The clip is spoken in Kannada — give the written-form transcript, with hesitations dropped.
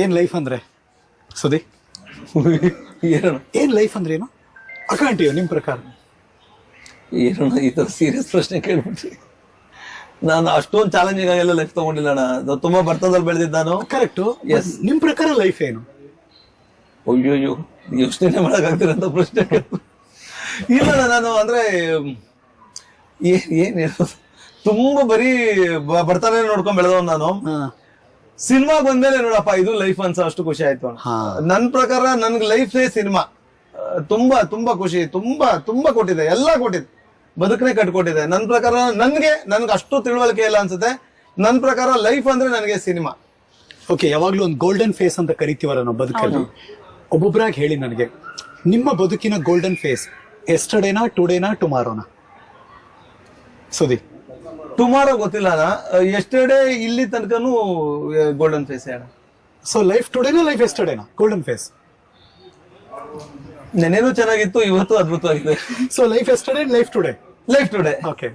ಏನ್ ಲೈಫ್ ಅಂದ್ರೆ ಸುದಿ ಏನಣ್ಣ ಏನ್ ಲೈಫ್ ಅಂದ್ರೆ ಏನು ಅಕಾಂಟಿಯೋ ನಿಮ್ ಪ್ರಕಾರ? ಏನಣ್ಣ ಈ ತರ ಸೀರಿಯಸ್ ಪ್ರಶ್ನೆ ಕೇಳ್ಬಿಟ್ರಿ. ನಾನು ಅಷ್ಟೊಂದು ಚಾಲೆಂಜಿಂಗ್ ಆಗೆಲ್ಲ ಲೈಫ್ ತಗೊಂಡಿಲ್ಲ ಅಣ್ಣ. ಅದು ತುಂಬಾ ಬರ್ತದಲ್ಲಿ ಬೆಳೆದಿದ್ದ ನಾನು. ಕರೆಕ್ಟ್. Yes. ನಿಮ್ ಪ್ರಕಾರ ಲೈಫ್ ಏನು? ಅಯ್ಯೋಯ್ಯೋ ಯೋಚನೆ ಮಾಡಕ್ಕಾಗ್ತಿರಂತ ಪ್ರಶ್ನೆ ಇಲ್ಲ ನಾನು ಅಂದ್ರೆ ಏನ್ ಹೇಳೋದು, ತುಂಬಾ ಬರೀ ಬರ್ತಾನೆ ನೋಡ್ಕೊಂಡ್ ಬೆಳೆದವ್ ನಾನು. ಸಿನಿಮಾ ಬಂದ್ಮೇಲೆ ನೋಡಪ್ಪ ಇದು ಲೈಫ್ ಅನ್ಸೋ ಅಷ್ಟು ಖುಷಿ ಆಯ್ತು ಅಣ್ಣ. ನನ್ ಪ್ರಕಾರ ನನ್ಗೆ ಲೈಫೇ ಸಿನಿಮಾ. ತುಂಬಾ ತುಂಬಾ ಖುಷಿ, ತುಂಬಾ ತುಂಬಾ ಕೊಟ್ಟಿದೆ, ಎಲ್ಲಾ ಕೊಟ್ಟಿದೆ, ಬದುಕನೆ ಕಟ್ಕೊಟ್ಟಿದೆ. ನನ್ ಪ್ರಕಾರ ನನ್ಗೆ ಅಷ್ಟು ತಿಳುವಳಿಕೆ ಇಲ್ಲ ಅನ್ಸುತ್ತೆ. ನನ್ ಪ್ರಕಾರ ಲೈಫ್ ಅಂದ್ರೆ ನನಗೆ ಸಿನಿಮಾ. ಓಕೆ, ಯಾವಾಗ್ಲೂ ಒಂದು ಗೋಲ್ಡನ್ ಫೇಸ್ ಅಂತ ಕರಿತೀವಲ್ಲ ನಾವು ಬದುಕಲ್ಲಿ. ಒಬ್ಬೊಬ್ರಾಗಿ ಹೇಳಿ ನನಗೆ, ನಿಮ್ಮ ಬದುಕಿನ ಗೋಲ್ಡನ್ ಫೇಸ್ ಎಸ್ಟರ್ಡೇನಾ, ಟುಡೇನಾ, ಟುಮಾರೋನಾ? ಸುದಿ ಟುಮಾರೋ ಗೊತ್ತಿಲ್ಲ ಅಣ್ಣ. ಎಸ್ಟರ್ಡೇ ಇಲ್ಲಿ ತನಕನೂ ಗೋಲ್ಡನ್ ಫೇಸ್ ಅಣ್ಣ. ಸೊ ಲೈಫ್ ಟುಡೇನಾ, ಲೈಫ್ ಎಸ್ಟರ್ಡೇನಾ ಗೋಲ್ಡನ್ ಫೇಸ್? ನೆನೇನು ಚೆನ್ನಾಗಿತ್ತು, ಇವತ್ತು ಅದ್ಭುತವಾಗಿದೆ. So life yesterday, life today. Life today. Okay.